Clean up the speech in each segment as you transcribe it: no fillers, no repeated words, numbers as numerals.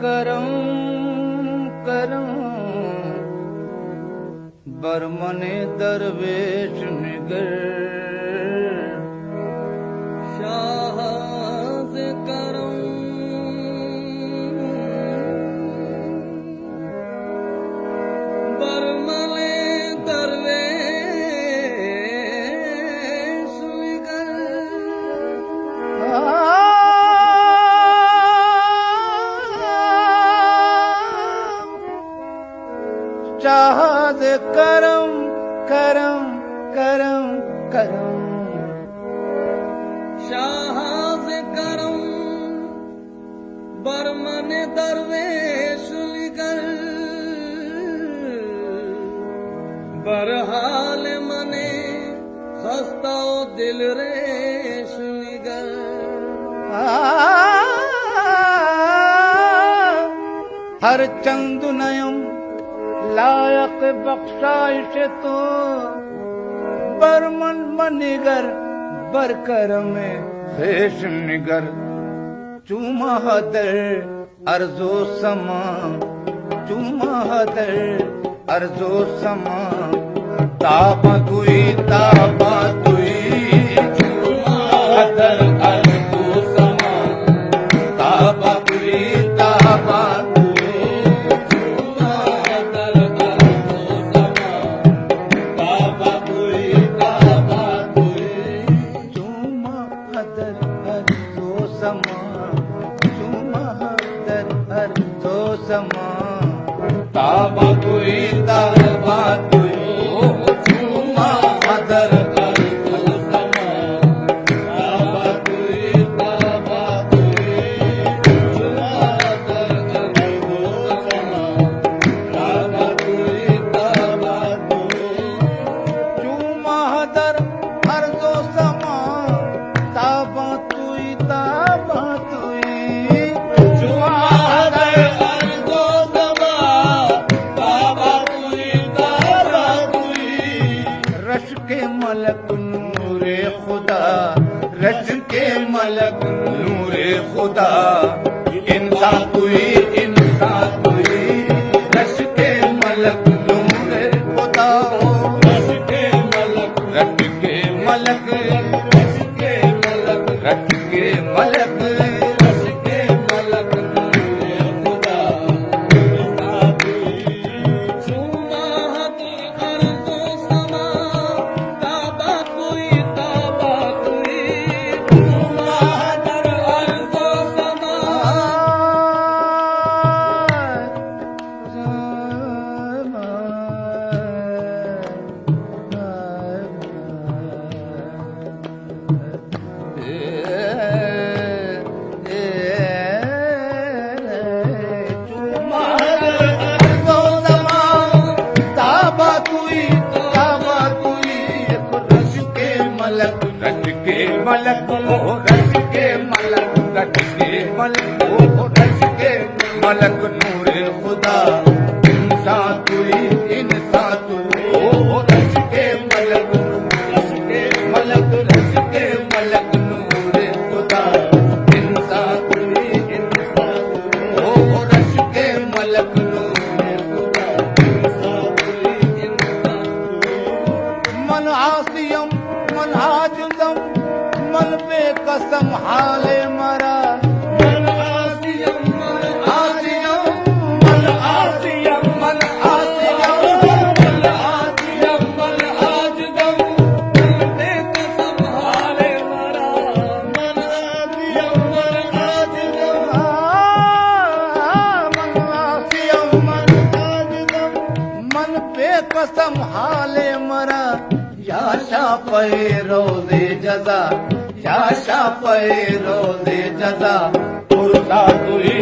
करम करम बरमने दरवेश निगर शाहज करम बरमने दरवेश निगर चाहत करम करम करम करम शाहज करम बरमन दरवेश निगर बरहाल मने खस्ता दिल रेश निगर हर चंद नयम लायक बख्शाइश तो बरमन मनिगर बरकर में शेष निगर चूमा हदर अर्जो समा चूमा हदर अर्जो समा ताबा तुई चूमा हदर अर्जो समा ताबा तुई ताबा तुई ताबा तुई चूमा हदर अर्जो समा ताबा तुई चूमा हदर अर्जो समा ताबा तुई चूमा हदर अर्जो समा ताबा तुई चूमा हदर रश के मलक नूरे खुदा रश के मलक नूरे खुदा इंसान तुई रश के मलक नूरे खुदा रश के मलक रश के मलक रश के मलक रश के मलक रश के मलक नूरे खुदा चूमा अर्जो समा ताबा तुई चूमा हदर अर्जो समा चूमा ताबा तुई रश के मलक रश के मलक ओ रश के मलक रश के मलक ओ रश के मलक नूरे खुदा इंसान तुई ओ रश के मलक रश के मलक रश के मलक नूरे खुदा इंसान तुई ओ रश के मलक नूरे खुदा मन आसियम मन आजुदम मन पे कसम हाले मरा मन आसियम मन आसियम मन आसियम मन आसियम मन आसियम मन आजुदम मन पे कसम हाले मरा मन आसियम मन आजुदम मन आसियम मन आजुदम मन पे कसम हाले मरा या शाफे रोज़े जज़ा या शाफे रोज़े जज़ा पुरसा तुई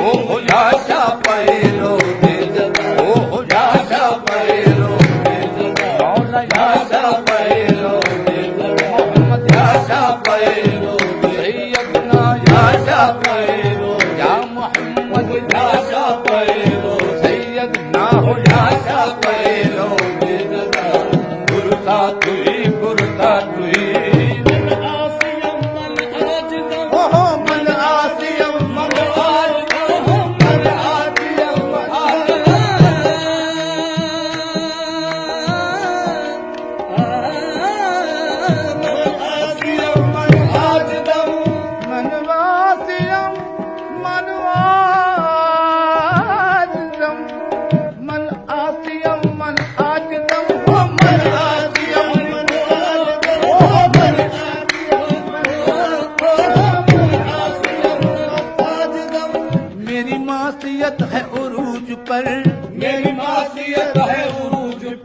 ओ या शाफे रोज़े जज़ा ओ या शाफे रोज़े जज़ा मौला या शाफे रोज़े जज़ा मोहम्मद या शाफे रोज़े सैयदना या शाफे रोज़े या मोहम्मद या शाफे रोज़े सैयदना हो या शाफे रोज़े जज़ा पुरसा तुई मन आसियम मन आजिदम मन आसियम मन आजिदम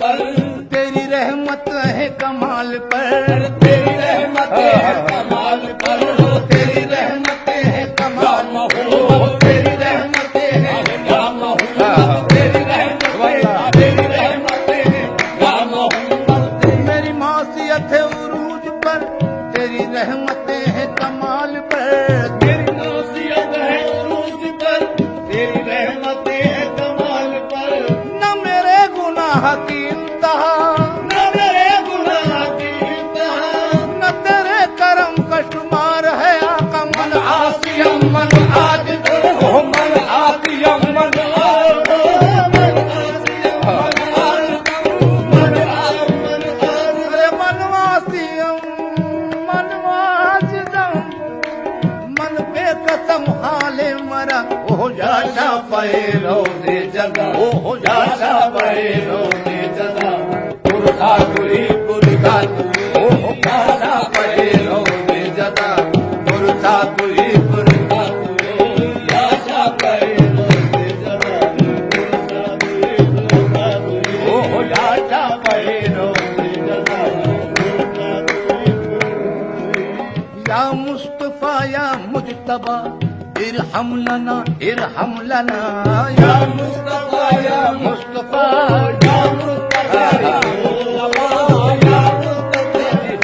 पर, तेरी रहमत है कमाल पर, तेरी रहमत है कमाल पर, तेरी रहमत है कमाल मोहम्मद, तेरी रहमत है या मोहम्मद, तेरी रहमत है, तेरी रहमत है या मोहम्मद। मेरी मासियत है उरूज पर, तेरी रहमत है कमाल पर, तेरी नसीहत है उरूज पर, तेरी रहमत है कमाल पर। न मेरे गुनाह की इंतहा, न मेरे गुनाह की इंतहा, न तेरे करम का शुमार है आका। मन आसियम मन आजिज़ हो, मन आसियम मन अरे मनवासियम मनवासियम मन पे कसम हाले मरा। ओ जाशा पे रोज़े जगा, ओ जाशा पे रोज़े जगा, पुरसा तुरी पुरसा तुरी, ओ जाशा पे रोज़े जगा, पुरसा तुरी पुरसा तुरी, आशा करे रोज़े जगा, पुरसा तुरी, पुरसा तुरी, ओ जाशा पे रोज़े जगा। या मुस्तफा या मुजतबा इरहम लना इरहम लना। या मुस्तफा या मुस्तफा या मुस्तफा या मुस्तफा या मुस्तफा या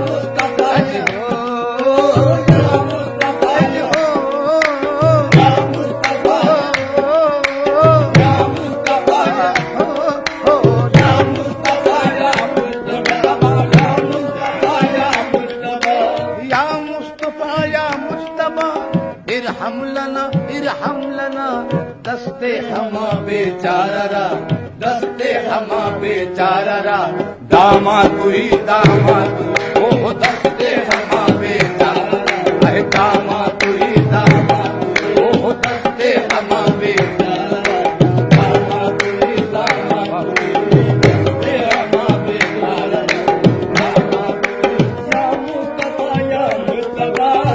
मुस्तफा या मुस्तफा या मुस्तफा या मुस्तफा या मुस्तफा या मुस्तफा या मुस्तफा या मुस्तफा या मुस्तबा इरहम लना इरहम लना। दस्ते हमा बेचारा, दस्ते हमा बेचारा, दामा तुई दामा तू, ओ दस्ते हमा बेचारा, अहे दामा तुई दामा तू, ओ दस्ते हमा बेचारा, दामा तुई दामा तू, दस्ते हमा बेचारा, दामा तुई, या मुस्तफा या मुस्तफा या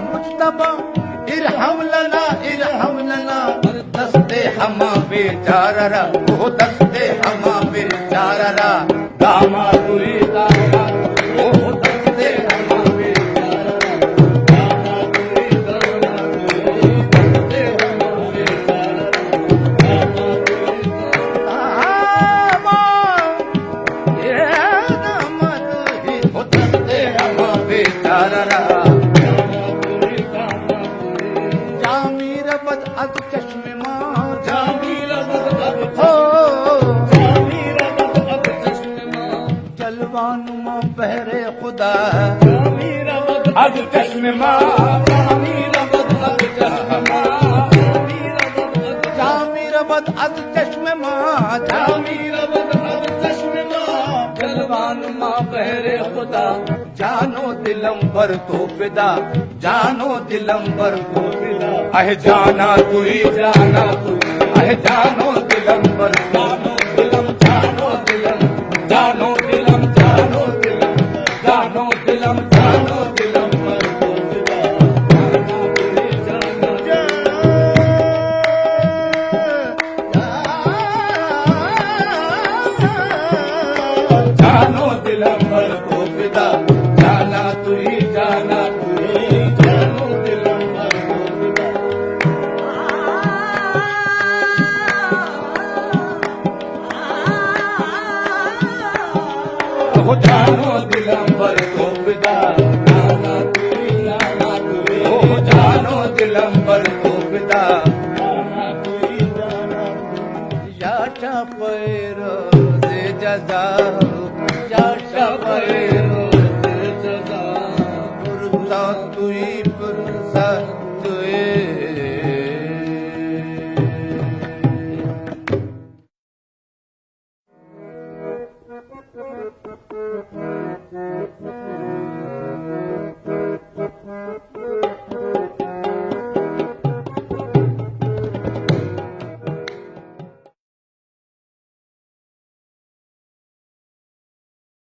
मुस्तफा इरहम लना इरहम लना। दस्ते हमा बेचारा, ओ दस्ते हमा बेचारा, दामा तुई दामा तू, ओ दस्ते हमा बेचारा, दामा तुई दामा तू, दस्ते हमा बेचारा, दामा तुई दामा ये दामा तुई, ओ दस्ते हमा बेचारा। जामीर बद अद चश्मे माँ जामीर बद अब हो, जामीर बद अब चश्मे माँ, जलवानुमा बहरे खुदा, जामीर बद अब चश्मे माँ, जामीर बद अब चश्मे माँ, जामीर बद अद चश्मे माँ, जामीर बद अब चश्मे माँ, जलवान माँ बहरे खुदा, जानो दिलम पर तो फिदा, जानो दिलम पर तो फिदा, अहे जाना तुई जाना तू, अहे जानो दिलम पर जानो दिलम जानो दिलम जानो दिलम जानो दिलम जानो दिलम जानो दिलम पर तो फिदा, जाना तुई जाना जानो दिलम पर तो फिदा, जाना तुई जाना तुई, जानो दिलम पर तो फिदा। ओ जानो दिलम पर तो फिदा, जाना तुई जाना तुई, ओ जानो दिलम पर तो फिदा, जाना तुई जाना तुई। याशा पैरो से जजा, याशा पैरो से जजा, पुरसा तुई पुरसा तुई। है